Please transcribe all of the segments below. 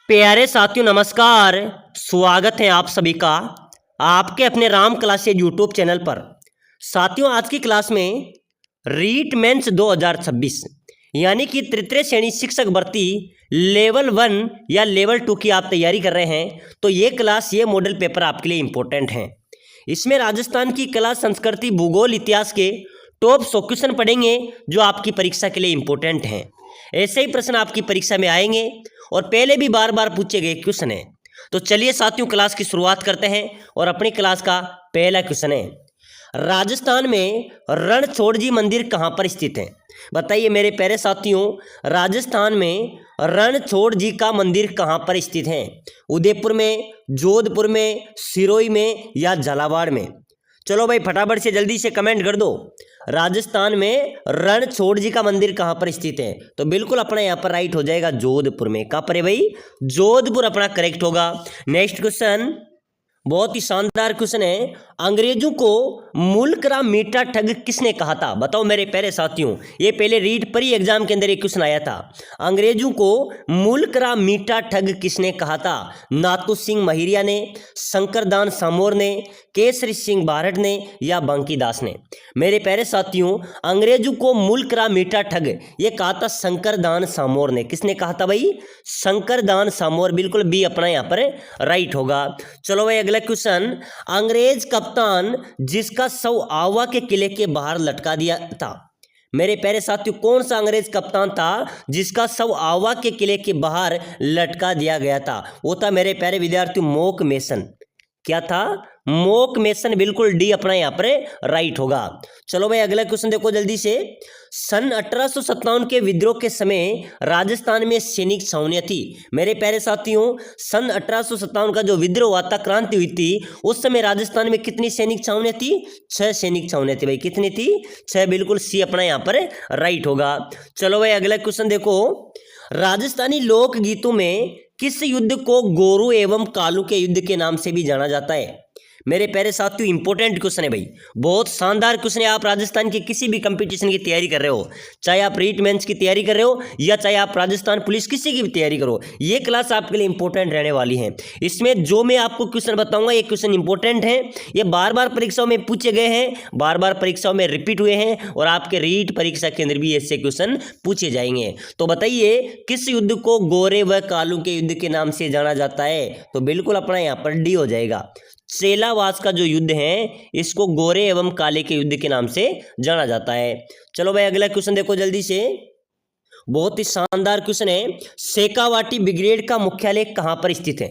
प्यारे साथियों नमस्कार। स्वागत है आप सभी का आपके अपने राम क्लासेज यूट्यूब चैनल पर। साथियों आज की क्लास में रीट मेंस 2026 यानी कि तृतीय श्रेणी शिक्षक भर्ती लेवल 1 या लेवल 2 की आप तैयारी कर रहे हैं तो ये मॉडल पेपर आपके लिए इम्पोर्टेंट है। इसमें राजस्थान की कला संस्कृति भूगोल इतिहास के टॉप 100 क्वेश्चन पढ़ेंगे जो आपकी परीक्षा के लिए इम्पोर्टेंट हैं। ऐसे ही प्रश्न आपकी परीक्षा में आएंगे और पहले भी बार बार पूछे गए क्वेश्चन है। तो चलिए साथियों क्लास की शुरुआत करते हैं और अपनी क्लास का पहला क्वेश्चन है, राजस्थान में रणछोड़जी मंदिर कहाँ पर स्थित है? बताइए मेरे प्यारे साथियों, राजस्थान में रणछोड़जी का मंदिर कहाँ पर स्थित है? उदयपुर में, जोधपुर में, सिरोही में या झालावाड़ में? चलो भाई फटाफट से जल्दी से कमेंट कर दो। राजस्थान में रणछोड़जी का मंदिर कहाँ पर स्थित है? तो बिल्कुल अपना यहाँ पर राइट हो जाएगा जोधपुर में। कहाँ पर है भाई? जोधपुर अपना करेक्ट होगा। नेक्स्ट क्वेश्चन बहुत ही शानदार क्वेश्चन है, अंग्रेजों को मुल्क का मीठा ठग किसने कहा था? बताओ मेरे प्यारे साथियों, ये पहले रीट परी एग्जाम के अंदर एक क्वेश्चन आया था। अंग्रेजों को मुल्क का मीठा ठग किसने कहा था? नाथू सिंह महिरिया ने, शंकरदान सामोर ने, केसरी सिंह बारड ने या बंकीदास ने? मेरे प्यारे साथियों अंग्रेजों को मुल्क का मीठा ठग ये कहा था शंकरदान सामोर ने। किसने कहा था भाई? शंकरदान सामोर। बिल्कुल बी अपना यहाँ पर राइट होगा। चलो भाई अगला क्वेश्चन, अंग्रेज कप्तान जिसका शव आवा के किले के बाहर लटका दिया था? मेरे प्यारे साथियों कौन सा अंग्रेज कप्तान था जिसका शव आवा के किले के बाहर लटका दिया गया था? वो था मेरे प्यारे विद्यार्थियों मोक मेसन। क्या था? Mock mason. बिल्कुल डी अपना यहाँ पर राइट होगा। चलो भाई अगला क्वेश्चन देखो जल्दी से, सन 1857 के विद्रोह के समय राजस्थान में सैनिक छावनियां थी। मेरे प्यारे साथियों सन 1857 का जो विद्रोह हुआ था, क्रांति हुई थी, उस समय राजस्थान में कितनी सैनिक छावनियां थी? 6 सैनिक छावनियां थी भाई। कितनी थी? 6। बिल्कुल सी अपना यहाँ पर राइट होगा। चलो भाई अगला क्वेश्चन देखो, राजस्थानी लोक गीतों में किस युद्ध को गोरू एवं कालू के युद्ध के नाम से भी जाना जाता है? मेरे प्यारे साथियों इंपॉर्टेंट क्वेश्चन है भाई, बहुत शानदार क्वेश्चन है। आप राजस्थान के किसी भी कंपटीशन की तैयारी कर रहे हो, चाहे आप रीट मेंस की तैयारी कर रहे हो या चाहे आप राजस्थान पुलिस किसी की भी तैयारी करो, ये क्लास आपके लिए इंपॉर्टेंट रहने वाली है। इसमें जो मैं आपको क्वेश्चन बताऊंगा ये क्वेश्चन इंपॉर्टेंट है, ये बार बार परीक्षाओं में पूछे गए हैं, बार बार परीक्षाओं में रिपीट हुए हैं और आपके रीट परीक्षा के अंदर भी ऐसे क्वेश्चन पूछे जाएंगे। तो बताइए किस युद्ध को गोरे व कालू के युद्ध के नाम से जाना जाता है? तो बिल्कुल अपना यहाँ पर डी हो जाएगा। चेलावास का जो युद्ध है इसको गोरे एवं काले के युद्ध के नाम से जाना जाता है। चलो भाई अगला क्वेश्चन देखो जल्दी से, बहुत ही शानदार क्वेश्चन है, शेखावाटी ब्रिगेड का मुख्यालय कहां पर स्थित है?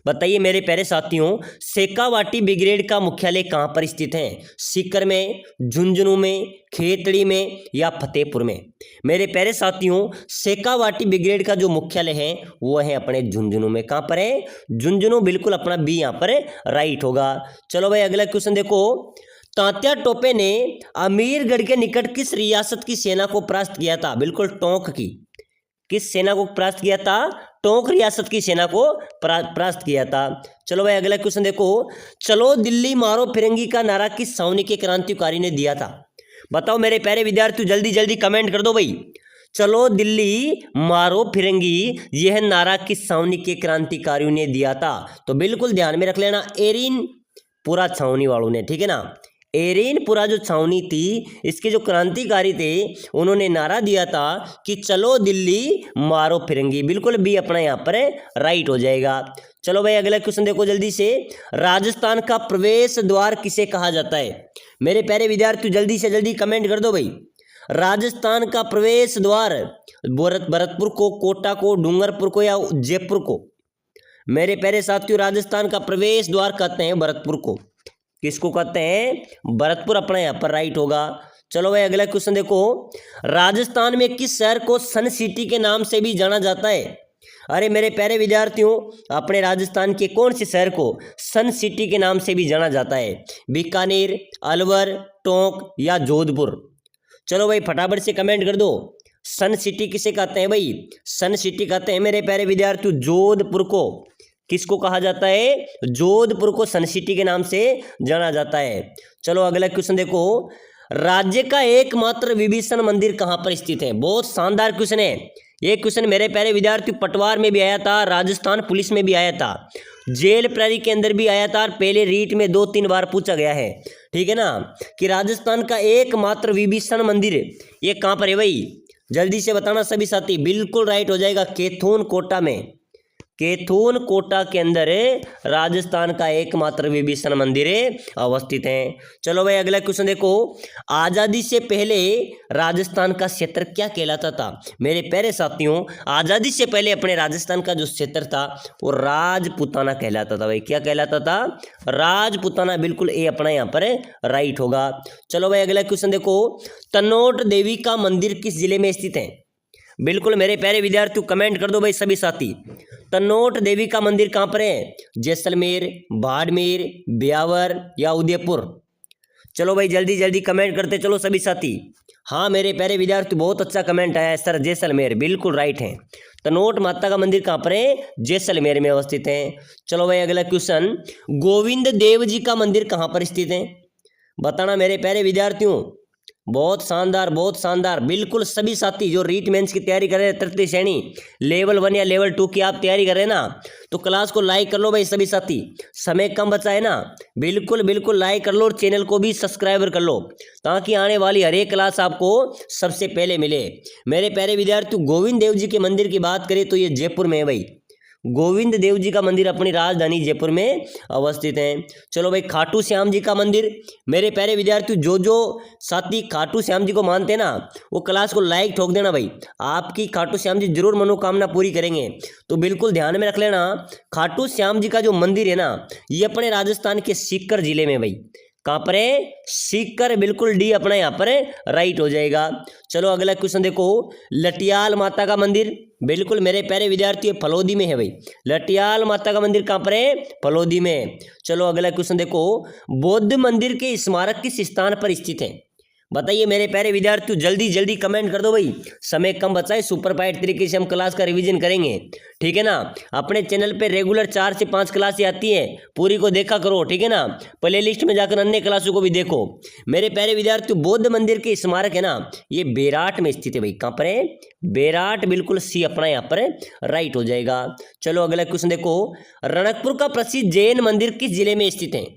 बताइए मेरे प्यारे साथियों शेखावाटी ब्रिगेड का मुख्यालय कहां पर स्थित है? सीकर में, झुंझुनू में, खेतड़ी में या फतेहपुर में? मेरे प्यारे साथियों शेखावाटी ब्रिगेड का जो मुख्यालय है वो है अपने झुंझुनू में। कहां पर है? झुंझुनू। बिल्कुल अपना बी यहां पर राइट होगा। चलो भाई अगला क्वेश्चन देखो, तात्या टोपे ने अमीरगढ़ के निकट किस रियासत की सेना को परास्त किया था? बिल्कुल टोंक की। किस सेना को परास्त किया था? टोंक रियासत की सेना को परास्त किया था। चलो भाई अगला क्वेश्चन देखो, चलो दिल्ली मारो फिरंगी का नारा किस छावनी के क्रांतिकारी ने दिया था? बताओ मेरे प्यारे विद्यार्थियों जल्दी जल्दी कमेंट कर दो भाई। चलो दिल्ली मारो फिरंगी यह नारा किस छावनी के क्रांतिकारियों ने दिया था? तो बिल्कुल ध्यान में रख लेना, एरिन पूरा छावनी वालों ने, ठीक है ना। एरेनपुरा जो छावनी थी इसके जो क्रांतिकारी थे उन्होंने नारा दिया था कि चलो दिल्ली मारो फिरंगी। बिल्कुल भी अपना यहाँ पर राइट हो जाएगा। चलो भाई अगला क्वेश्चन देखो जल्दी से, राजस्थान का प्रवेश द्वार किसे कहा जाता है? मेरे प्यारे विद्यार्थियों जल्दी से जल्दी कमेंट कर दो भाई। राजस्थान का प्रवेश द्वार भरतपुर को, कोटा को, डूंगरपुर को या जयपुर को? मेरे प्यारे साथियों राजस्थान का प्रवेश द्वार कहते हैं भरतपुर को। किसको कहते हैं? भरतपुर अपना यहाँ पर राइट होगा। चलो भाई अगला क्वेश्चन देखो, राजस्थान में किस शहर को सन सिटी के नाम से भी जाना जाता है? अरे मेरे प्यारे विद्यार्थियों अपने राजस्थान के कौन से शहर को सन सिटी के नाम से भी जाना जाता है? बीकानेर, अलवर, टोंक या जोधपुर? चलो भाई फटाफट से कमेंट कर दो। सन सिटी किसे कहते हैं भाई? सन सिटी कहते हैं मेरे प्यारे विद्यार्थियों जोधपुर को। किसको कहा जाता है? जोधपुर को सन सिटी के नाम से जाना जाता है। चलो अगला क्वेश्चन देखो, राज्य का एकमात्र विभीषण मंदिर कहां पर स्थित है? बहुत शानदार क्वेश्चन है। ये क्वेश्चन मेरे प्यारे विद्यार्थी पटवार में भी आया था, राजस्थान पुलिस में भी आया था, जेल प्रहरी के अंदर भी आया था और पहले रीट में 2-3 बार पूछा गया है। ठीक है ना, कि राजस्थान का एकमात्र विभीषण मंदिर ये कहाँ पर है भाई, जल्दी से बताना सभी साथी। बिल्कुल राइट हो जाएगा, कैथून कोटा में। कैथून कोटा के अंदर राजस्थान का एकमात्र विभीषण मंदिर अवस्थित है। चलो भाई अगला क्वेश्चन देखो, आजादी से पहले राजस्थान का क्षेत्र क्या कहलाता था। मेरे प्यारे साथियों, आजादी से पहले अपने राजस्थान का जो क्षेत्र था वो राजपुताना कहलाता था। भाई क्या कहलाता था, राजपुताना। बिल्कुल ए अपना यहाँ पर राइट होगा। चलो भाई अगला क्वेश्चन देखो, तनोट देवी का मंदिर किस जिले में स्थित है। बिल्कुल मेरे प्यारे विद्यार्थियों कमेंट कर दो भाई सभी साथी, तनोट देवी का मंदिर कहाँ पर है, जैसलमेर, बाड़मेर, ब्यावर या उदयपुर। चलो भाई जल्दी जल्दी कमेंट करते चलो सभी साथी। हाँ मेरे प्यारे विद्यार्थी बहुत अच्छा कमेंट आया है सर, जैसलमेर बिल्कुल राइट है। तनोट माता का मंदिर कहाँ पर है, जैसलमेर में अवस्थित है। चलो भाई अगला क्वेश्चन, गोविंद देव जी का मंदिर कहाँ पर स्थित है, बताना मेरे प्यारे विद्यार्थियों। बहुत शानदार बहुत शानदार। बिल्कुल सभी साथी जो रीट मेंस की तैयारी कर रहे हैं, तृतीय श्रेणी लेवल 1 या लेवल 2 की आप तैयारी कर रहे हैं ना, तो क्लास को लाइक कर लो भाई सभी साथी, समय कम बचा है ना। बिल्कुल बिल्कुल लाइक कर लो और चैनल को भी सब्सक्राइबर कर लो ताकि आने वाली हर एक क्लास आपको सबसे पहले मिले। मेरे प्यारे विद्यार्थियों गोविंद देव जी के मंदिर की बात करें तो ये जयपुर में है भाई। गोविंद देव जी का मंदिर अपनी राजधानी जयपुर में अवस्थित है। चलो भाई खाटू श्याम जी का मंदिर, मेरे प्यारे विद्यार्थियों जो साथी खाटू श्याम जी को मानते हैं ना वो क्लास को लाइक ठोक देना भाई, आपकी खाटू श्याम जी जरूर मनोकामना पूरी करेंगे। तो बिल्कुल ध्यान में रख लेना, खाटू श्याम जी का जो मंदिर है ना ये अपने राजस्थान के सीकर जिले में भाई। कहाँ पर है, सीकर। बिल्कुल डी अपना यहाँ पर राइट हो जाएगा। चलो अगला क्वेश्चन देखो, लटियाल माता का मंदिर, बिल्कुल मेरे प्यारे विद्यार्थी फलोदी में है भाई। लटियाल माता का मंदिर कहाँ पर है, फलोदी में। चलो अगला क्वेश्चन देखो, बौद्ध मंदिर के स्मारक किस स्थान पर स्थित है, बताइए मेरे प्यारे विद्यार्थियों। जल्दी जल्दी कमेंट कर दो भाई, समय कम बचा है, सुपर फाइट तरीके से हम क्लास का रिवीजन करेंगे। ठीक है ना, अपने चैनल पे रेगुलर 4 से 5 क्लासें आती हैं, पूरी को देखा करो। ठीक है ना, प्ले लिस्ट में जाकर अन्य क्लासों को भी देखो। मेरे प्यारे विद्यार्थियों बौद्ध मंदिर के स्मारक है ना ये बेराट में स्थित है भाई। कहाँ पर है, बेराट। बिल्कुल सी अपना यहाँ पर राइट हो जाएगा। चलो अगला क्वेश्चन देखो, रणकपुर का प्रसिद्ध जैन मंदिर किस जिले में स्थित है,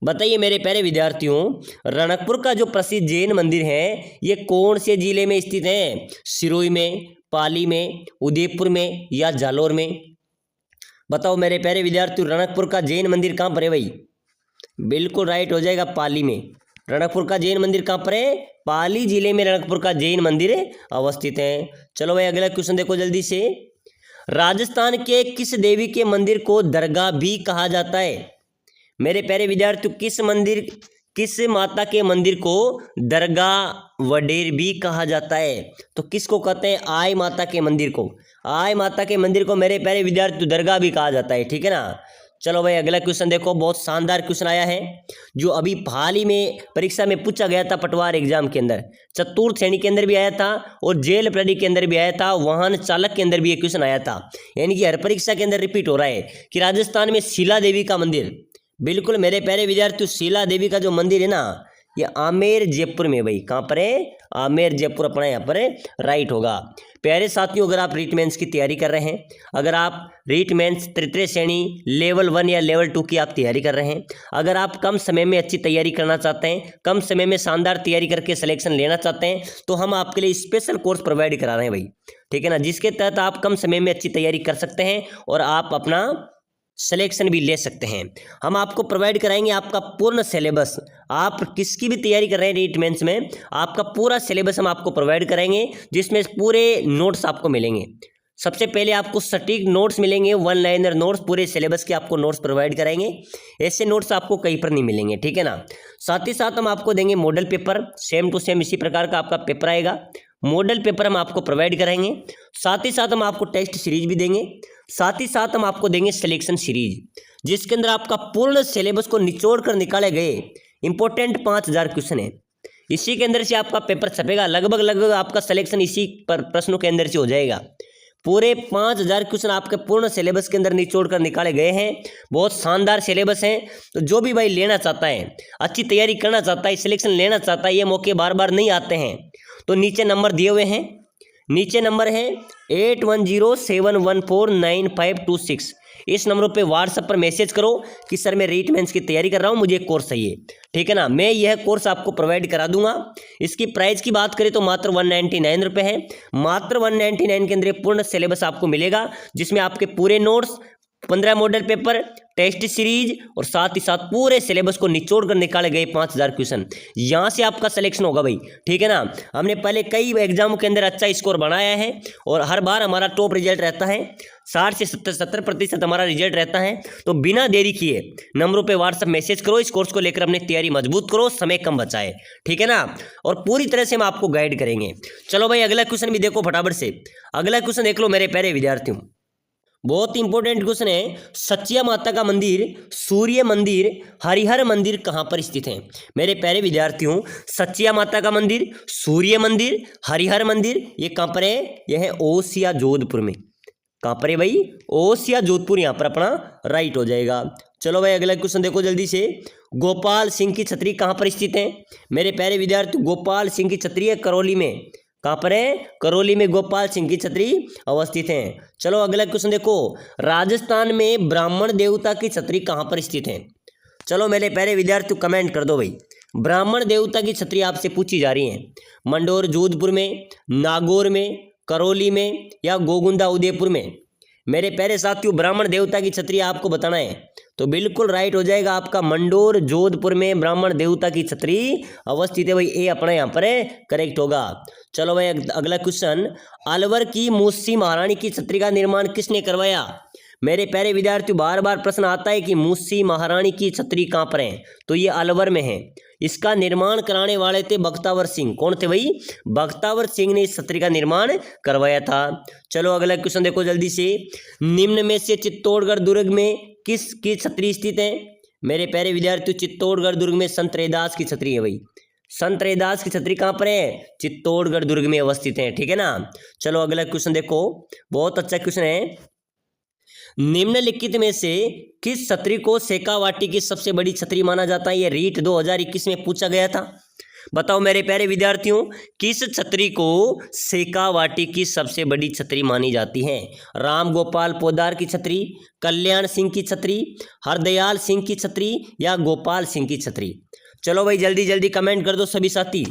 बताइए मेरे प्यारे विद्यार्थियों। रणकपुर का जो प्रसिद्ध जैन मंदिर है ये कौन से जिले में स्थित है, सिरोही में, पाली में, उदयपुर में या जालोर में। बताओ मेरे प्यारे विद्यार्थियों रणकपुर का जैन मंदिर कहाँ पर है भाई। बिल्कुल राइट हो जाएगा, पाली में। रणकपुर का जैन मंदिर कहाँ पर है, पाली जिले में रणकपुर का जैन मंदिर अवस्थित है। चलो भाई अगला क्वेश्चन देखो जल्दी से, राजस्थान के किस देवी के मंदिर को दरगाह भी कहा जाता है। मेरे प्यारे विद्यार्थियों किस माता के मंदिर को दरगाह वडेर भी कहा जाता है, तो किसको कहते हैं, आई माता के मंदिर को। आई माता के मंदिर को मेरे प्यारे विद्यार्थियों दरगाह भी कहा जाता है। ठीक है ना। चलो भाई अगला क्वेश्चन देखो, बहुत शानदार क्वेश्चन आया है जो अभी हाल ही में परीक्षा में पूछा गया था पटवार एग्जाम के अंदर। चतुर्थ श्रेणी के अंदर भी आया था और जेल प्रहरी के अंदर भी आया था, वाहन चालक के अंदर भी एक क्वेश्चन आया था। यानी कि हर परीक्षा के अंदर रिपीट हो रहा है कि राजस्थान में शीला देवी का मंदिर। बिल्कुल मेरे प्यारे विद्यार्थियों शीला देवी का जो मंदिर है ना ये आमेर जयपुर में भाई। कहाँ पर है, आमेर जयपुर अपना यहाँ पर राइट होगा। प्यारे साथियों अगर आप रीट मेंस की तैयारी कर रहे हैं, अगर आप रीट मेंस तृतीय श्रेणी लेवल 1 या लेवल 2 की आप तैयारी कर रहे हैं, अगर आप कम समय में अच्छी तैयारी करना चाहते हैं, कम समय में शानदार तैयारी करके सिलेक्शन लेना चाहते हैं, तो हम आपके लिए स्पेशल कोर्स प्रोवाइड करा रहे हैं भाई। ठीक है ना, जिसके तहत आप कम समय में अच्छी तैयारी कर सकते हैं और आप अपना सिलेक्शन भी ले सकते हैं। हम आपको प्रोवाइड कराएंगे आपका पूर्ण सिलेबस। आप किसकी भी तैयारी कर रहे हैं रीट मेंस में, आपका पूरा सिलेबस हम आपको प्रोवाइड कराएंगे जिसमें पूरे नोट्स आपको मिलेंगे। सबसे पहले आपको सटीक नोट्स मिलेंगे, 1 लाइनर नोट्स, पूरे सिलेबस के आपको नोट्स प्रोवाइड कराएंगे। ऐसे नोट्स आपको कहीं पर नहीं मिलेंगे। ठीक है ना। साथ ही साथ हम आपको देंगे model paper, same to same इसी प्रकार का आपका पेपर आएगा। मॉडल पेपर हम आपको प्रोवाइड कराएंगे। साथ ही साथ हम आपको टेस्ट सीरीज भी देंगे। साथ ही साथ हम आपको देंगे सिलेक्शन सीरीज जिसके अंदर आपका पूर्ण सिलेबस को निचोड़ कर निकाले गए इंपॉर्टेंट 5000 क्वेश्चन है। इसी के अंदर से आपका पेपर छपेगा। लगभग आपका सिलेक्शन इसी प्रश्नों के अंदर से हो जाएगा। पूरे 5000 क्वेश्चन आपके पूर्ण सिलेबस के अंदर निचोड़ कर निकाले गए हैं। बहुत शानदार सिलेबस है। तो जो भी भाई लेना चाहता है, अच्छी तैयारी करना चाहता है, सिलेक्शन लेना चाहता है, ये मौके बार बार नहीं आते हैं, तो नीचे नंबर दिए हुए हैं, नीचे नंबर है 8107149526। इस नंबरों पे व्हाट्सएप पर मैसेज करो कि सर मैं रीट मेंस की तैयारी कर रहा हूँ, मुझे एक कोर्स चाहिए, ठीक है ना। मैं यह कोर्स आपको प्रोवाइड करा दूंगा। इसकी प्राइस की बात करें तो मात्र 199 रुपये है। मात्र 199 के अंदर पूर्ण सिलेबस आपको मिलेगा, जिसमें आपके पूरे notes, 15 model paper, test series और साथ ही साथ पूरे सिलेबस को निचोड़ कर निकाले गए 5000 क्वेश्चन। यहाँ से आपका सिलेक्शन होगा भाई, ठीक है ना। हमने पहले कई एग्जामों के अंदर अच्छा स्कोर बनाया है और हर बार हमारा टॉप रिजल्ट रहता है, 60 से 70% हमारा रिजल्ट रहता है। तो बिना देरी किए नंबरों पे व्हाट्सएप मैसेज करो, इस कोर्स को लेकर अपनी तैयारी मजबूत करो, समय कम बचाए, ठीक है ना। और पूरी तरह से हम आपको गाइड करेंगे। चलो भाई अगला क्वेश्चन भी देखो फटाफट से। अगला क्वेश्चन देख लो मेरे प्यारे विद्यार्थियों, बहुत इंपॉर्टेंट क्वेश्चन है। सचिया माता का मंदिर, सूर्य मंदिर, हरिहर मंदिर कहाँ पर स्थित है? मेरे प्यारे विद्यार्थियों, सचिया माता का मंदिर, सूर्य मंदिर, हरिहर मंदिर, ये कहाँ पर है? यह है ओसिया जोधपुर में। कहाँ पर है भाई? ओसिया जोधपुर, यहाँ पर अपना राइट हो जाएगा। चलो भाई अगला क्वेश्चन देखो जल्दी से। गोपाल सिंह की छतरी कहाँ पर स्थित है? मेरे प्यारे विद्यार्थी, गोपाल सिंह की छतरी है करौली में। कहाँ पर है? करौली में गोपाल सिंह की छतरी अवस्थित है। चलो अगला क्वेश्चन देखो। राजस्थान में ब्राह्मण देवता की छतरी कहाँ पर स्थित है? चलो मेरे प्यारे विद्यार्थियों कमेंट कर दो भाई। ब्राह्मण देवता की छतरी आपसे पूछी जा रही है। मंडोर जोधपुर में, नागौर में, करौली में या गोगुंदा उदयपुर में? मेरे प्यारे साथियों, ब्राह्मण देवता की छतरी आपको बताना है, तो बिल्कुल राइट हो जाएगा आपका मंडोर जोधपुर में ब्राह्मण देवता की छतरी अवस्थित है भाई। ए अपना यहाँ पर है करेक्ट होगा। चलो भाई अगला क्वेश्चन। अलवर की मूसी महारानी की छतरी का निर्माण किसने करवाया? मेरे प्यारे विद्यार्थियों, बार बार प्रश्न आता है कि मूसी महारानी की छतरी कहाँ पर है, तो ये अलवर में है। इसका निर्माण कराने वाले थे बख्तावर सिंह। कौन थे भाई? बख्तावर सिंह ने इस छतरी का निर्माण करवाया था। चलो अगला क्वेश्चन देखो जल्दी से। निम्न में से चित्तौड़गढ़ दुर्ग में किसकी छतरी स्थित है? मेरे प्यारे विद्यार्थियों, चित्तौड़गढ़ दुर्ग में संत रैदास की छतरी है भाई। संत रैदास की छतरी कहाँ पर है? चित्तौड़गढ़ दुर्ग में अवस्थित है, ठीक है ना। चलो अगला क्वेश्चन देखो, बहुत अच्छा क्वेश्चन है। निम्नलिखित में से किस छतरी को शेखावाटी की सबसे बड़ी छतरी माना जाता है? ये रीट 2021 में पूछा गया था। बताओ मेरे प्यारे विद्यार्थियों, किस छतरी को शेखावाटी की सबसे बड़ी छतरी मानी जाती है? राम गोपाल पोदार की छतरी, कल्याण सिंह की छतरी, हरदयाल सिंह की छतरी या गोपाल सिंह की छतरी? चलो भाई जल्दी जल्दी कमेंट कर दो सभी साथी।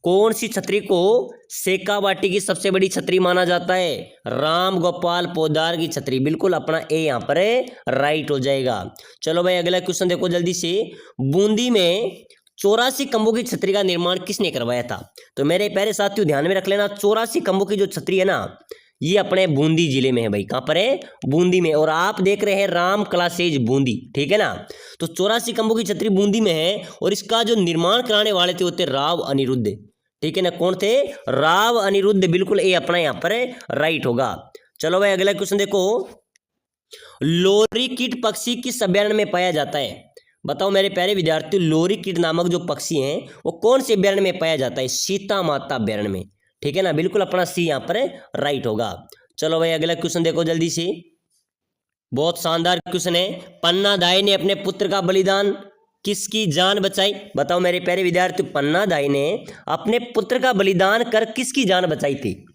कौन सी छतरी को शेखावाटी की सबसे बड़ी छतरी माना जाता है? राम गोपाल पोदार की छतरी। बिल्कुल अपना ए यहाँ पर है राइट हो जाएगा। चलो भाई अगला क्वेश्चन देखो जल्दी से। बूंदी में 84 खंभों की छतरी का निर्माण किसने करवाया था? तो मेरे प्यारे साथियों ध्यान में रख लेना, 84 खंभों की जो छतरी है ना, ये अपने बूंदी जिले में है भाई। कहाँ पर है? बूंदी में। और आप देख रहे हैं राम क्लासेज बूंदी, ठीक है ना। तो 84 खंभों की छतरी बूंदी में है और इसका जो निर्माण कराने वाले थे वो थे राव अनिरुद्ध, ठीक है ना। कौन थे? राव अनिरुद्ध। बिल्कुल ए अपना यहाँ पर राइट होगा। चलो भाई अगला क्वेश्चन देखो। लोरी कीट पक्षी किस अभ्यारण्य में पाया जाता है? बताओ मेरे प्यारे विद्यार्थी, लोरी कीट नामक जो पक्षी हैं वो कौन से अभ्यारण्य में पाया जाता है? सीता माता अभ्यारण्य में, ठीक है ना। बिल्कुल अपना सी यहाँ पर राइट होगा। चलो भाई अगला क्वेश्चन देखो जल्दी से, बहुत शानदार क्वेश्चन है। पन्ना दाई ने अपने पुत्र का बलिदान किसकी जान बचाई? बताओ मेरे प्यारे विद्यार्थी, पन्ना दाई ने अपने पुत्र का बलिदान कर किसकी जान बचाई थी?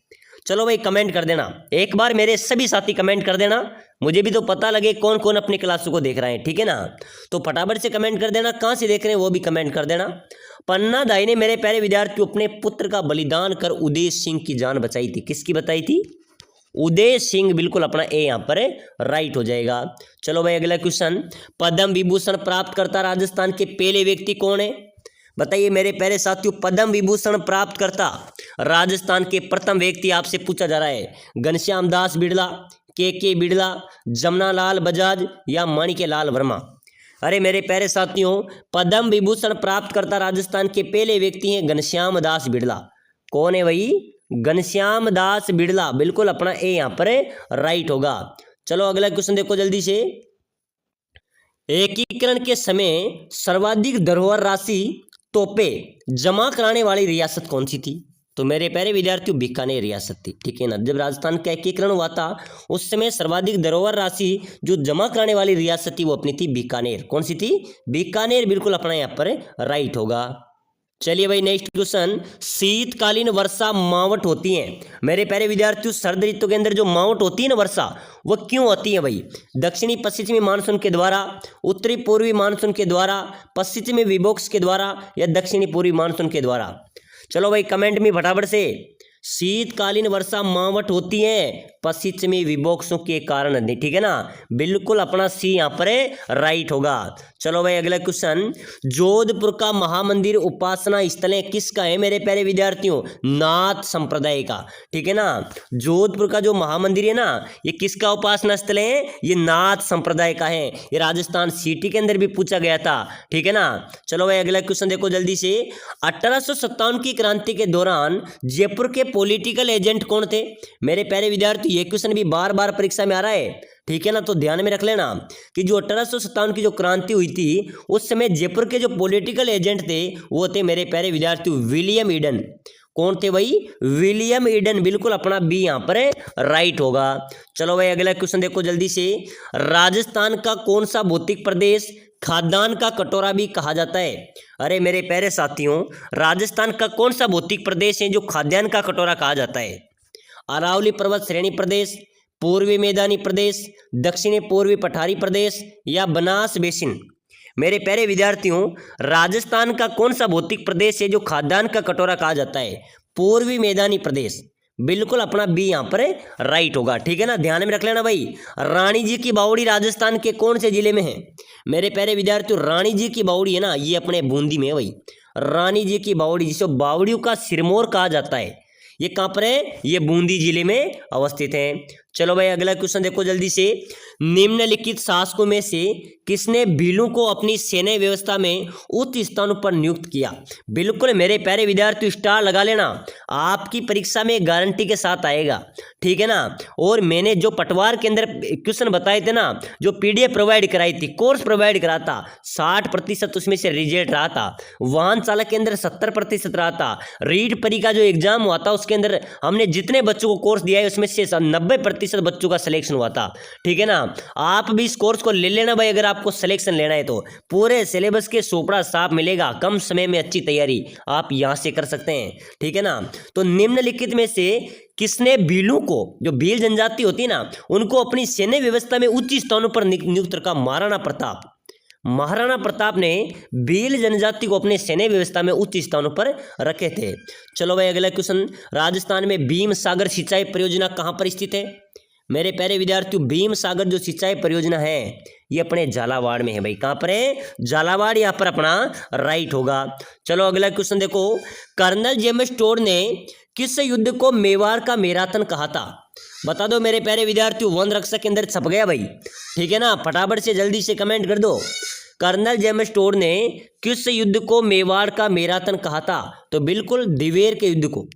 चलो भाई कमेंट कर देना, एक बार मेरे सभी साथी कमेंट कर देना, मुझे भी तो पता लगे कौन कौन अपनी क्लासों को देख रहे हैं, ठीक है ना। तो फटाफट से कमेंट कर देना, कहाँ से देख रहे हैं वो भी कमेंट कर देना। पन्ना दाई ने मेरे प्यारे विद्यार्थियों अपने पुत्र का बलिदान कर उदय सिंह की जान बचाई थी। किसकी बताई थी? उदय सिंह। बिल्कुल अपना ए यहाँ पर राइट हो जाएगा। चलो भाई अगला क्वेश्चन। पद्म विभूषण प्राप्त करता राजस्थान के पहले व्यक्ति कौन है? बताइए मेरे प्यारे साथियों, पद्म विभूषण प्राप्त करता राजस्थान के प्रथम व्यक्ति आपसे पूछा जा रहा है। घनश्याम दास बिड़ला, के बिड़ला, जमनालाल बजाज या माणिक्यलाल वर्मा? अरे मेरे प्यारे साथियों, पद्म विभूषण प्राप्त करता राजस्थान के पहले व्यक्ति हैं घनश्याम दास बिड़ला। कौन है भाई? घनश्याम दास बिड़ला। बिल्कुल अपना ए यहाँ पर राइट होगा। चलो अगला क्वेश्चन देखो जल्दी से। एकीकरण के समय सर्वाधिक धरोहर राशि तोपे जमा कराने वाली रियासत कौन सी थी? तो मेरे प्यारे विद्यार्थियों, बीकानेर रियासत थी, ठीक है ना। जब राजस्थान का एकीकरण हुआ था उस समय सर्वाधिक धरोहर राशि जो जमा कराने वाली रियासत थी वो अपनी थी बीकानेर। कौन सी थी? बीकानेर। बिल्कुल अपना यहाँ पर राइट होगा। चलिए भाई नेक्स्ट क्वेश्चन, शीतकालीन वर्षा मावट होती है। मेरे प्यारे विद्यार्थियों, शरद ऋतु के अंदर जो मावट होती है ना वर्षा, वो क्यों होती है भाई? दक्षिणी पश्चिमी मानसून के द्वारा, उत्तरी पूर्वी मानसून के द्वारा, पश्चिमी विभोक्स के द्वारा, या दक्षिणी पूर्वी मानसून के द्वारा? चलो भाई कमेंट में फटाफट से। शीतकालीन वर्षा मावट होती है पश्चिमी विभोक्सों के कारण, ठीक है ना, बिल्कुल अपना सी यहाँ पर राइट होगा। चलो भाई अगला क्वेश्चन, जोधपुर का महामंदिर उपासना स्थल किसका है मेरे प्यारे विद्यार्थियों? नाथ संप्रदाय का, ठीक है ना। जोधपुर का जो महामंदिर है ना, ये किसका उपासना स्थल है? ये नाथ संप्रदाय का है। ये राजस्थान सिटी के अंदर भी पूछा गया था, ठीक है ना। चलो भाई अगला क्वेश्चन देखो जल्दी से, 1857 की क्रांति के दौरान जयपुर के पॉलिटिकल एजेंट कौन थे? मेरे प्यारे विद्यार्थी ये क्वेश्चन भी बार बार परीक्षा में आ रहा है, ठीक है ना, तो ध्यान में रख लेना कि जो 1857 की जो क्रांति हुई थी उस समय जयपुर के जो पॉलिटिकल एजेंट थे वो थे मेरे प्यारे विद्यार्थी विलियम ईडन। कौन थे भाई? विलियम ईडन, बिल्कुल अपना बी यहाँ पर राइट होगा। चलो भाई अगला क्वेश्चन देखो जल्दी से, राजस्थान का कौन सा भौतिक प्रदेश खाद्यान्न का कटोरा भी कहा जाता है? अरे मेरे प्यारे साथियों, राजस्थान का कौन सा भौतिक प्रदेश है जो खाद्यान्न का कटोरा कहा जाता है? अरावली पर्वत श्रेणी प्रदेश, पूर्वी मैदानी प्रदेश, दक्षिणी पूर्वी पठारी प्रदेश, या बनास बेसिन? मेरे प्यारे विद्यार्थियों, राजस्थान का कौन सा भौतिक प्रदेश है जो खाद्यान्न का कटोरा कहा जाता है? पूर्वी मैदानी प्रदेश, बिल्कुल अपना बी यहाँ पर राइट होगा, ठीक है ना, ध्यान में रख लेना भाई। रानी जी की बावड़ी राजस्थान के कौन से जिले में है? मेरे प्यारे विद्यार्थियों, रानी जी की बावड़ी है ना, ये अपने बूंदी में है भाई। रानी जी की बावड़ी, जिसे बावड़ियों का सिरमौर कहा जाता है, ये कहाँ पर है? ये बूंदी जिले में अवस्थित है। चलो भाई अगला क्वेश्चन देखो जल्दी से, निम्नलिखित शासकों में से किसने भीलों को अपनी सैन्य व्यवस्था में उच्च स्थानों पर नियुक्त किया? बिल्कुल मेरे प्यारे विद्यार्थी स्टार लगा लेना, आपकी परीक्षा में गारंटी के साथ आएगा, ठीक है ना। और मैंने जो पटवार के अंदर क्वेश्चन बताए थे ना, जो पीडीएफ प्रोवाइड कराई थी, कोर्स प्रोवाइड करा था, 60% उसमें से रिजल्ट रहा था। वाहन चालक के अंदर 70% रहा था। रीट परी का जो एग्जाम हुआ था उसके अंदर हमने जितने बच्चों को कोर्स दिया है उसमें से 90% बच्चों का सिलेक्शन हुआ था, ठीक है ना। आप भी इस कोर्स को ले लेना भाई, अगर आपको सिलेक्शन लेना है तो पूरे सिलेबस के सोपड़ा साफ मिलेगा, कम समय में अच्छी तैयारी आप यहां से कर सकते हैं, ठीक है ना। तो निम्नलिखित में से किसने भीलों को, जो भील जनजाति होती है ना, उनको अपनी सैन्य व्यवस्था में उच्च स्थानों पर नियुक्त रखा? महाराणा प्रताप। महाराणा प्रताप ने भील जनजाति को अपने सैन्य व्यवस्था में उच्च स्थानों पर रखे थे। चलो भाई अगला क्वेश्चन, राजस्थान में भीम सागर सिंचाई परियोजना कहां पर स्थित है? मेरे प्यारे विद्यार्थियों, भीम सागर जो सिंचाई परियोजना है ये अपने झालावाड़ में है भाई। कहां पर है? झालावाड़, यहाँ पर अपना राइट होगा। चलो अगला क्वेश्चन देखो, कर्नल जेम्स टोड ने किस युद्ध को मेवाड़ का मैराथन कहा था? बता दो मेरे प्यारे विद्यार्थियों, वन रक्षक के अंदर छप गया भाई, ठीक है ना, फटाफट से जल्दी से कमेंट कर दो। कर्नल जेम्स टोड ने किस युद्ध को मेवाड़ का मैराथन कहा था? तो बिल्कुल दिवेर के युद्ध को,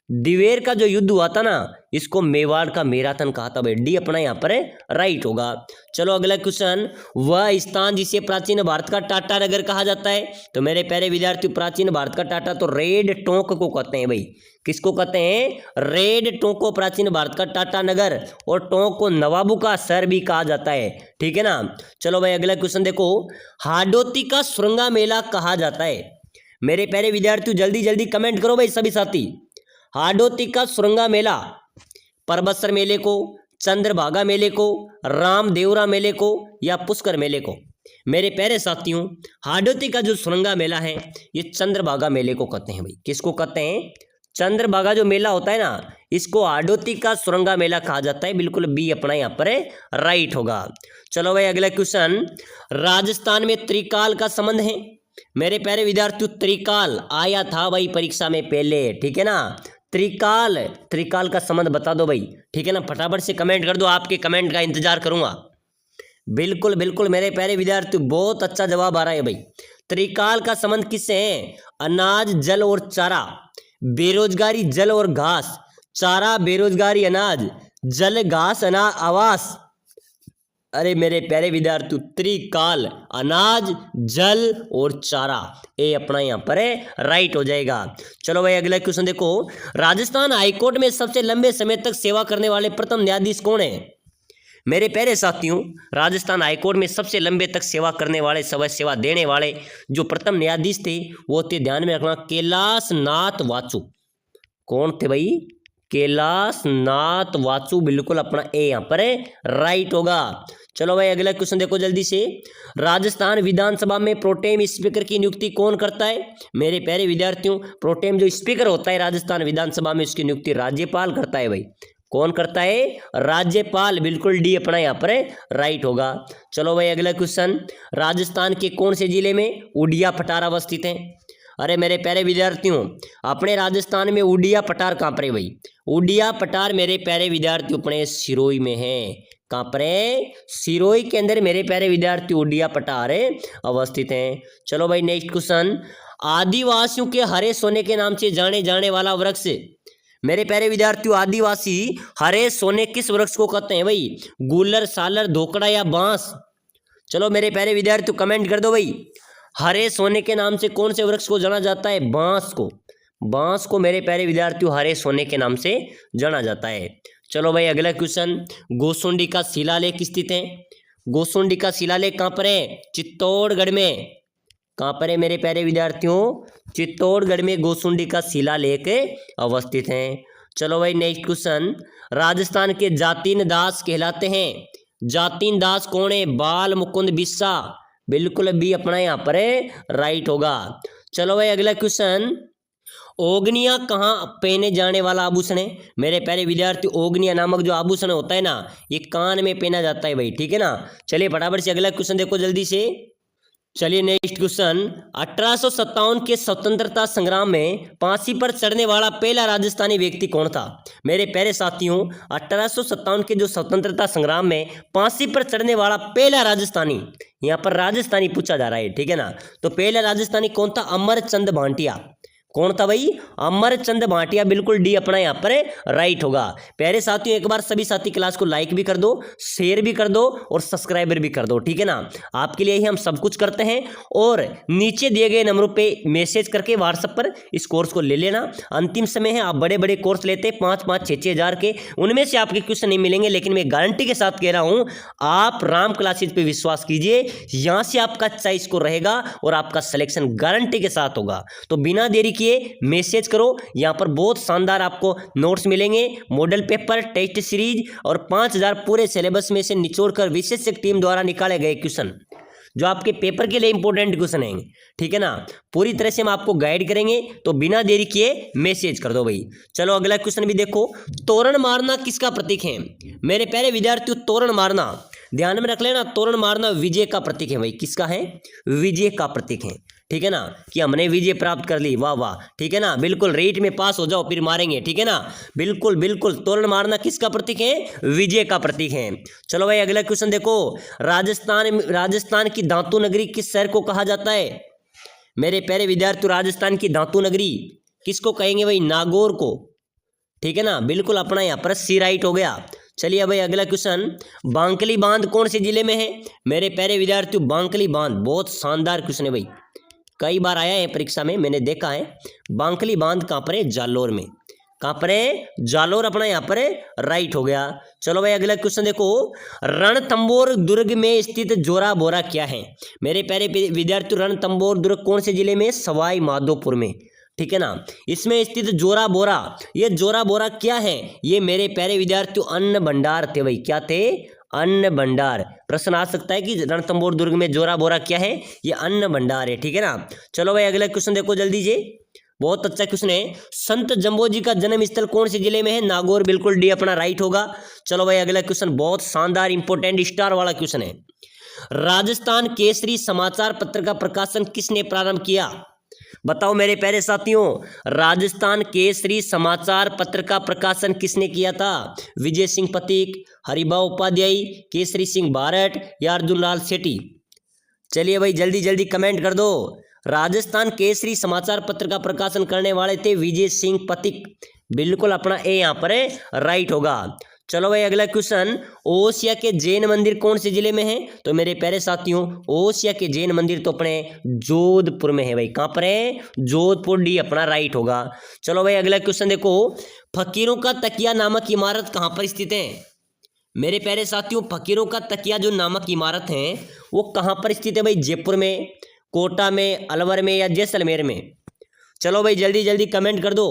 दिवेर का जो युद्ध हुआ था ना, इसको मेवाड़ का मैराथन कहा था भाई। डी अपना यहाँ पर राइट होगा। चलो अगला क्वेश्चन, वह स्थान जिसे प्राचीन भारत का टाटा नगर कहा जाता है? तो मेरे प्यारे विद्यार्थी, प्राचीन भारत का टाटा तो रेड टोंक को कहते हैं भाई। किसको कहते हैं? रेड टोंक को प्राचीन भारत का टाटा नगर, और टोंक को नवाबों का शहर भी कहा जाता है, ठीक है ना। चलो भाई अगला क्वेश्चन देखो, हाडोती का सुरंगा मेला कहा जाता है? मेरे प्यारे विद्यार्थियों जल्दी जल्दी कमेंट करो भाई सभी साथी। हाडोती का सुरंगा मेला परबतसर मेले को, चंद्रभागा मेले को, रामदेवरा मेले को, या पुष्कर मेले को? मेरे प्यारे साथियों, हाडोती का जो सुरंगा मेला है ये चंद्रभागा मेले को कहते हैं भाई। किसको कहते हैं? चंद्रभागा जो मेला होता है ना, इसको हाडोती का सुरंगा मेला कहा जाता है। बिल्कुल बी अपना यहाँ पर राइट होगा। चलो भाई अगला क्वेश्चन, राजस्थान में त्रिकाल का संबंध है? मेरे प्यारे विद्यार्थियों, त्रिकाल आया था भाई परीक्षा में पहले, ठीक है ना। त्रिकाल, त्रिकाल का संबंध बता दो भाई, ठीक है ना, फटाफट से कमेंट कर दो, आपके कमेंट का इंतजार करूंगा। बिल्कुल बिल्कुल मेरे प्यारे विद्यार्थियों, बहुत अच्छा जवाब आ रहा है भाई। त्रिकाल का संबंध किससे है? अनाज, जल और चारा। बेरोजगारी, जल और घास। चारा, बेरोजगारी, अनाज, जल, घास, आवास। अरे मेरे प्यारे विद्यार्थियों, त्रिकाल, अनाज, जल और चारा, ये अपना यहाँ पर राइट हो जाएगा। चलो भाई अगला क्वेश्चन देखो, राजस्थान हाईकोर्ट में सबसे लंबे समय तक सेवा करने वाले प्रथम न्यायाधीश कौन है? मेरे प्यारे साथियों, राजस्थान हाईकोर्ट में सबसे लंबे तक सेवा करने वाले, सेवा देने वाले जो प्रथम न्यायाधीश थे वो थे, ध्यान में रखना, कैलाश नाथ वाचु। कौन थे भाई? कैलाश नाथ वाचु। बिल्कुल अपना ए यहाँ पर राइट होगा। चलो भाई अगला क्वेश्चन देखो जल्दी से। राजस्थान विधानसभा में प्रोटेम स्पीकर की नियुक्ति कौन करता है? मेरे प्यारे विद्यार्थियों, प्रोटेम जो स्पीकर होता है राजस्थान विधानसभा में, उसकी नियुक्ति राज्यपाल करता है भाई। कौन करता है? राज्यपाल। बिल्कुल डी अपना यहाँ पर राइट होगा। चलो भाई अगला क्वेश्चन। राजस्थान के कौन से जिले में उड़िया पठार अवस्थित है? अरे मेरे प्यारे विद्यार्थियों, अपने राजस्थान में उड़िया पठार कहाँ पर है भाई? उड़िया पठार मेरे प्यारे विद्यार्थियों अपने सिरोही में है। कहाँ पर है? सिरोही के अंदर मेरे प्यारे विद्यार्थी उड़िया पठार अवस्थित हैं। चलो भाई नेक्स्ट क्वेश्चन। आदिवासियों के हरे सोने के नाम से जाने जाने वाला वृक्ष, मेरे प्यारे विद्यार्थियों, आदिवासी हरे सोने किस वृक्ष को कहते हैं भाई? गूलर, सालर, धोकड़ा या बांस? चलो मेरे प्यारे विद्यार्थियों कमेंट कर दो भाई। हरे सोने के नाम से कौन से वृक्ष को जाना जाता है? बांस को। बांस को मेरे प्यारे विद्यार्थियों हरे सोने के नाम से जाना जाता है। चलो भाई अगला क्वेश्चन। गोसुंडी का शिलालेख स्थित है? गोसुंडी का शिलालेख कहाँ पर है? चित्तौड़गढ़ में। कहाँ पर है मेरे प्यारे विद्यार्थियों? चित्तौड़गढ़ में गोसुंडी का शिलालेख अवस्थित है। चलो भाई नेक्स्ट क्वेश्चन। राजस्थान के जातीन दास कहलाते हैं? जातीन दास कौन है? बाल मुकुंद बिस्सा। बिल्कुल बी अपना यहाँ पर राइट होगा। चलो भाई अगला क्वेश्चन। ओगनिया कहाँ पहने जाने वाला आभूषण है? मेरे प्यारे विद्यार्थी, ओगनिया नामक जो आभूषण होता है ना, ये कान में पहना जाता है भाई, ठीक है ना। चलिए फटाफट से अगला क्वेश्चन देखो जल्दी से। चलिए नेक्स्ट क्वेश्चन। 1857 के स्वतंत्रता संग्राम में फांसी पर चढ़ने वाला पहला राजस्थानी व्यक्ति कौन था? मेरे प्यारे साथियों, 1857 के जो स्वतंत्रता संग्राम में फांसी पर चढ़ने वाला पहला राजस्थानी, यहाँ पर राजस्थानी पूछा जा रहा है, ठीक है ना। तो पहला राजस्थानी कौन था? अमरचंद भाटिया। कौन था भाई? अमरचंद भाटिया। बिल्कुल डी अपना यहाँ पर राइट होगा। प्यारे साथियों, एक बार सभी साथी क्लास को लाइक भी कर दो, शेयर भी कर दो और सब्सक्राइबर भी कर दो, ठीक है ना। आपके लिए ही हम सब कुछ करते हैं। और नीचे दिए गए नंबरों पे मैसेज करके व्हाट्सएप पर इस कोर्स को ले लेना। अंतिम समय है, आप बड़े बड़े कोर्स लेते हैं 5-5, 6-6 हज़ार के, उनमें से आपके क्वेश्चन नहीं मिलेंगे, लेकिन मैं गारंटी के साथ कह रहा हूँ, आप राम क्लासेज पे विश्वास कीजिए, यहाँ से आपका अच्छा स्कोर रहेगा और आपका सिलेक्शन गारंटी के साथ होगा। तो बिना देरी किए मैसेज करो। यहां पर बहुत शानदार आपको नोट्स मिलेंगे, मॉडल पेपर, टेस्ट सीरीज और 5000 पूरे सिलेबस में से निचोड़कर विशेषज्ञ टीम द्वारा निकाले गए क्वेश्चन जो आपके पेपर के लिए इंपॉर्टेंट क्वेश्चन हैं, ठीक है ना। पूरी तरह से हम आपको गाइड करेंगे, तो बिना देरी किए मैसेज कर दो भाई। चलो अगला क्वेश्चन भी देखो। तोरण मारना किसका प्रतीक है? मेरे प्यारे विद्यार्थियों, तोरण मारना ध्यान में रख लेना, तोरण मारना विजय का प्रतीक है भाई। किसका है? विजय का प्रतीक है, ठीक है ना, कि हमने विजय प्राप्त कर ली, वाह वाह, ठीक है ना। बिल्कुल रेट में पास हो जाओ फिर मारेंगे, ठीक है ना। बिल्कुल बिल्कुल, तोरण मारना किसका प्रतीक है? विजय का प्रतीक है। चलो भाई अगला क्वेश्चन देखो। राजस्थान की धातु नगरी किस शहर को कहा जाता है? मेरे प्यारे विद्यार्थियों, राजस्थान की धातु नगरी किसको कहेंगे भाई? नागौर को, ठीक है ना। बिल्कुल अपना यहाँ पर सी राइट हो गया। चलिए भाई अगला क्वेश्चन। बांकली बांध कौन से जिले में है? मेरे प्यारे विद्यार्थियों, बांकली बांध बहुत शानदार क्वेश्चन है भाई, कई बार आया है परीक्षा में, मैंने देखा है। बांकली बांध कहाँ पर है? जालोर में। कहाँ पर है? जालोर अपना यहाँ पर राइट हो गया। चलो भाई अगला क्वेश्चन देखो। रणथंभौर दुर्ग में स्थित जोरा बोरा क्या है? मेरे प्यारे विद्यार्थियों, रणथंभौर दुर्ग कौन से जिले में? सवाई माधोपुर में, ठीक है ना। इसमें स्थित जोरा बोरा, ये जोरा बोरा क्या है? ये मेरे प्यारे विद्यार्थियों अन्न भंडार थे भाई। क्या थे? अन्न भंडार। प्रश्न आ सकता है कि रणथंभौर दुर्ग में जोरा बोरा क्या है? ये अन्न भंडार है, ठीक है ना। चलो भाई अगला क्वेश्चन देखो जल्दी से, बहुत अच्छा क्वेश्चन है। संत जम्बोजी का जन्म स्थल कौन से जिले में है? नागौर। बिल्कुल डी अपना राइट होगा। चलो भाई अगला क्वेश्चन बहुत शानदार इंपोर्टेंट स्टार वाला क्वेश्चन है। राजस्थान केसरी समाचार पत्र का प्रकाशन किसने प्रारंभ किया? बताओ मेरे प्यारे साथियों, राजस्थान केसरी समाचार पत्र का प्रकाशन किसने किया था? विजय सिंह पथिक, हरिभाऊ उपाध्याय, केसरी सिंह बारट या अर्जुन लाल सेठी? चलिए भाई जल्दी जल्दी कमेंट कर दो। राजस्थान केसरी समाचार पत्र का प्रकाशन करने वाले थे विजय सिंह पथिक। बिल्कुल अपना ए यहाँ पर राइट होगा। चलो भाई अगला क्वेश्चन। ओसिया के जैन मंदिर कौन से जिले में है? तो मेरे प्यारे साथियों, ओसिया के जैन मंदिर तो अपने जोधपुर में है भाई। कहाँ पर है? जोधपुर, डी अपना राइट होगा। चलो भाई अगला क्वेश्चन देखो। फकीरों का तकिया नामक इमारत कहाँ पर स्थित है? मेरे प्यारे साथियों, फकीरों का तकिया जो नामक इमारत है वो कहाँ पर स्थित है भाई? जयपुर में, कोटा में, अलवर में या जैसलमेर में? चलो भाई जल्दी जल्दी कमेंट कर दो।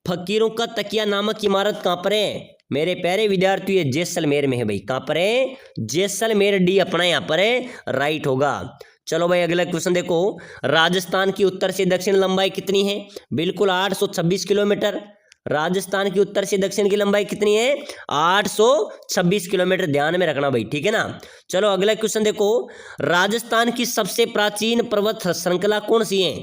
फकीरों का तकिया नामक इमारत कहाँ पर है मेरे प्यारे विद्यार्थियों? ये जैसलमेर में है भाई। कहाँ पर है? जैसलमेर, डी अपना यहाँ पर है राइट होगा। चलो भाई अगला क्वेश्चन देखो। राजस्थान की उत्तर से दक्षिण लंबाई कितनी है? बिल्कुल 826 किलोमीटर। राजस्थान की उत्तर से दक्षिण की लंबाई कितनी है? 826 किलोमीटर। ध्यान में रखना भाई, ठीक है ना। चलो अगला क्वेश्चन देखो। राजस्थान की सबसे प्राचीन पर्वत श्रृंखला कौन सी है?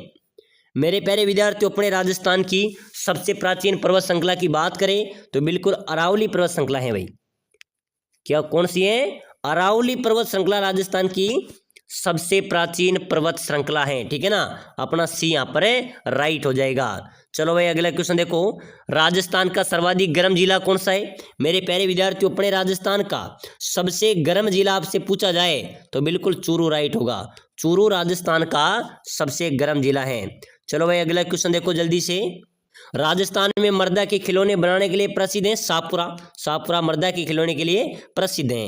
मेरे प्यारे विद्यार्थियों, अपने राजस्थान की सबसे प्राचीन पर्वत श्रृंखला की बात करें तो बिल्कुल अरावली पर्वत श्रृंखला है भाई। क्या कौन सी है? अरावली पर्वत श्रृंखला राजस्थान की सबसे प्राचीन पर्वत श्रृंखला है, ठीक है ना। अपना सी यहाँ पर राइट हो जाएगा। चलो भाई अगला क्वेश्चन देखो। राजस्थान का सर्वाधिक गर्म जिला कौन सा है? मेरे प्यारे विद्यार्थियों, अपने राजस्थान का सबसे गर्म जिला आपसे पूछा जाए तो बिल्कुल चूरू राइट होगा। चूरू राजस्थान का सबसे गर्म जिला है। चलो भाई अगला क्वेश्चन देखो जल्दी से। राजस्थान में मर्दा के खिलौने बनाने के लिए प्रसिद्ध है सापुरा। सापुरा मर्दा के खिलौने के लिए प्रसिद्ध है।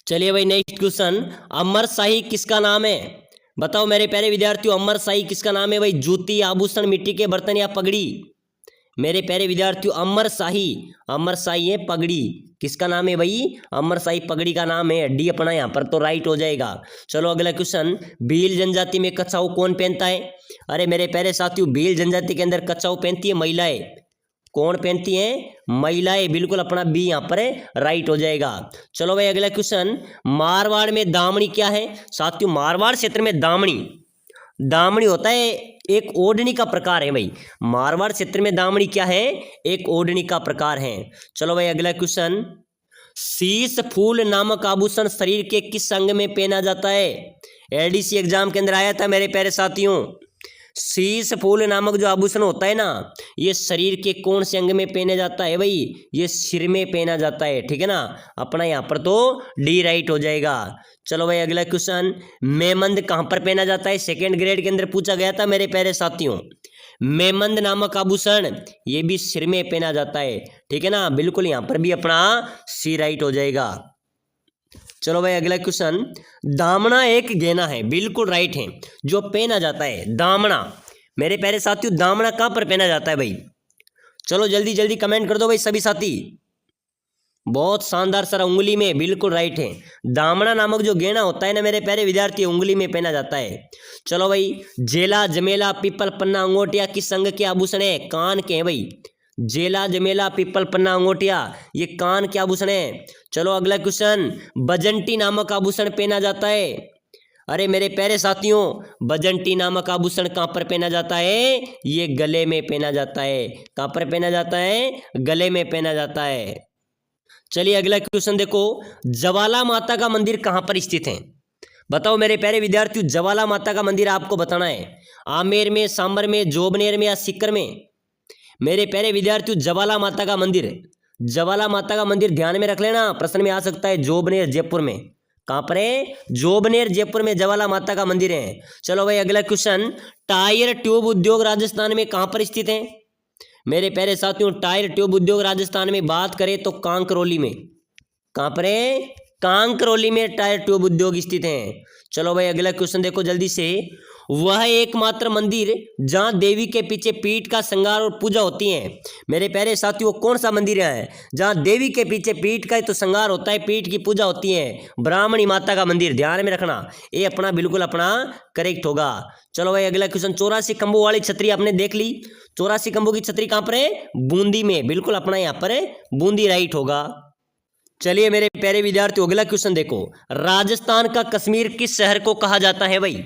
चलिए भाई नेक्स्ट क्वेश्चन। अमर शाही किसका नाम है? बताओ मेरे प्यारे विद्यार्थियों, अमर शाही किसका नाम है भाई? जूती, आभूषण, मिट्टी के बर्तन या पगड़ी? मेरे प्यारे विद्यार्थियों, अमर शाही है पगड़ी। किसका नाम है भाई? अमर शाही पगड़ी का नाम है। डी अपना यहाँ पर तो राइट हो जाएगा। चलो अगला क्वेश्चन। भील जनजाति में कच्छाऊ कौन पहनता है? अरे मेरे प्यारे साथियों, भील जनजाति के अंदर कच्छाऊ पहनती है महिलाएं। कौन पहनती हैं? महिलाएं। बिल्कुल अपना बी यहाँ पर राइट हो जाएगा। चलो भाई अगला क्वेश्चन। मारवाड़ में दामनी क्या है? साथियों, मारवाड़ क्षेत्र में दामनी होता है एक ओढ़नी का प्रकार है भाई। मारवाड़ क्षेत्र में दामनी क्या है? एक ओढ़नी का प्रकार है। चलो भाई अगला क्वेश्चन। शीश फूल नामक आभूषण शरीर के किस अंग में पहना जाता है? एडीसी एग्जाम के अंदर आया था मेरे प्यारे साथियों। शीश फूल नामक जो आभूषण होता है ना, ये शरीर के कौन से अंग में पहना जाता है भाई? ये सिर में पहना जाता है, ठीक है ना। अपना यहाँ पर तो डी राइट हो जाएगा। चलो भाई अगला क्वेश्चन। मेमंद कहाँ पर पहना जाता है? सेकेंड ग्रेड के अंदर पूछा गया था मेरे प्यारे साथियों। मेमंद नामक आभूषण ये भी सिर में पहना जाता है, ठीक है ना। बिल्कुल यहाँ पर भी अपना सी राइट हो जाएगा। चलो भाई अगला क्वेश्चन। दामना एक गहना है, बिल्कुल राइट है, जो पहना जाता है। दामना मेरे प्यारे साथियों, दामना कहाँ पर पहना जाता है भाई? चलो जल्दी जल्दी कमेंट कर दो भाई सभी साथी। बहुत शानदार सर, उंगली में, बिल्कुल राइट है। दामना नामक जो गहना होता है ना मेरे प्यारे विद्यार्थी, उंगली में पहना जाता है। चलो भाई। जेला, जमेला, पीपल, पन्ना, अंगोटिया किस अंग के आभूषण है? कान के हैं भाई। जेला, जमेला, पीपल, पन्ना, अंगोटिया ये कान के आभूषण है। चलो अगला क्वेश्चन। बजंटी नामक आभूषण पहना जाता है। अरे मेरे प्यारे साथियों, बजंटी नामक आभूषण कहाँ पर पहना जाता है? ये गले में पहना जाता है। कहाँ पर पहना जाता है? गले में पहना जाता है। चलिए अगला क्वेश्चन देखो। ज्वाला माता का मंदिर कहाँ पर स्थित है? बताओ मेरे प्यारे विद्यार्थियों, ज्वाला माता का मंदिर आपको बताना है। आमेर में, सांबर में, जोबनेर में या सीकर में? मेरे प्यारे विद्यार्थियों, ज्वाला माता का मंदिर ध्यान में रख लेना, प्रश्न में आ सकता है। जोबनेर जयपुर में। कहाँ पर है? जोबनेर जयपुर में ज्वाला माता का मंदिर है। चलो भाई अगला क्वेश्चन। टायर ट्यूब उद्योग राजस्थान में कहाँ पर स्थित है? मेरे प्यारे साथियों, टायर ट्यूब उद्योग राजस्थान में बात करें तो कांकरोली में। कहाँ पर है? कांकरोली में टायर ट्यूब उद्योग स्थित है। चलो भाई अगला क्वेश्चन देखो जल्दी से। वह एकमात्र मंदिर जहाँ देवी के पीछे पीठ का श्रृंगार और पूजा होती है। मेरे प्यारे साथियों, कौन सा मंदिर है जहाँ देवी के पीछे पीठ का तो श्रृंगार होता है, पीठ की पूजा होती है? ब्राह्मणी माता का मंदिर। ध्यान में रखना, ये अपना बिल्कुल अपना करेक्ट होगा। चलो भाई अगला क्वेश्चन। 84 खंभों वाली छतरी आपने देख ली। 84 खंभों की छतरी कहाँ पर है? बूंदी में। बिल्कुल अपना यहाँ पर बूंदी राइट होगा। चलिए मेरे प्यारे विद्यार्थियों, अगला क्वेश्चन देखो। राजस्थान का कश्मीर किस शहर को कहा जाता है भाई?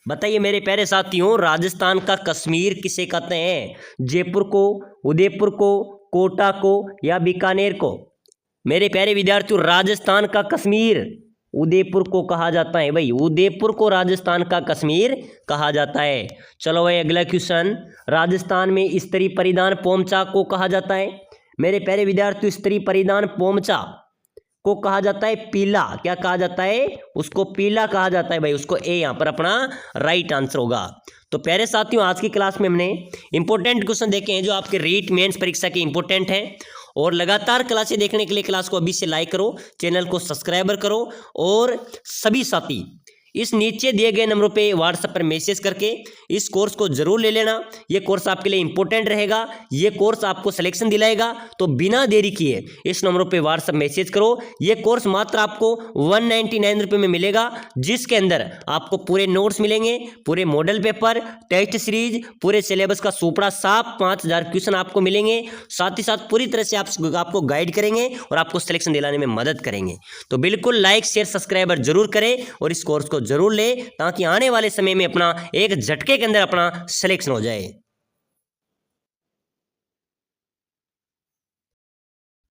बताइए मेरे प्यारे साथियों, राजस्थान का कश्मीर किसे कहते हैं? जयपुर को, उदयपुर को, कोटा को या बीकानेर को? मेरे प्यारे विद्यार्थियों, राजस्थान का कश्मीर उदयपुर को कहा जाता है भाई। उदयपुर को राजस्थान का कश्मीर कहा जाता है। चलो भाई अगला क्वेश्चन। राजस्थान में स्त्री परिधान पोमचा को कहा जाता है। मेरे प्यारे विद्यार्थियों, स्त्री परिधान पोमचा को कहा जाता है पीला। क्या कहा जाता है? उसको पीला कहा जाता है भाई। उसको ए यहाँ पर अपना राइट आंसर होगा। तो प्यारे साथियों, आज की क्लास में हमने इंपॉर्टेंट क्वेश्चन देखे हैं जो आपके रीट मेंस परीक्षा के इंपॉर्टेंट हैं और लगातार क्लासें देखने के लिए क्लास को अभी से लाइक करो, चैनल को सब्सक्राइबर करो और सभी साथी इस नीचे दिए गए नंबरों पे व्हाट्सएप पर मैसेज करके इस कोर्स को जरूर ले लेना। ये कोर्स आपके लिए इंपॉर्टेंट रहेगा, ये कोर्स आपको सिलेक्शन दिलाएगा। तो बिना देरी किए इस नंबरों पे व्हाट्सएप मैसेज करो। ये कोर्स मात्र आपको 199 रुपये में मिलेगा, जिसके अंदर आपको पूरे नोट्स मिलेंगे, पूरे मॉडल पेपर, टेस्ट सीरीज, पूरे सिलेबस का सुपड़ा साफ 5000 क्वेश्चन आपको मिलेंगे। साथ ही साथ पूरी तरह से आपको गाइड करेंगे और आपको सिलेक्शन दिलाने में मदद करेंगे। तो बिल्कुल लाइक शेयर सब्सक्राइबर जरूर करें और इस कोर्स को जरूर ले, ताकि आने वाले समय में अपना एक झटके के अंदर अपना सिलेक्शन हो जाए।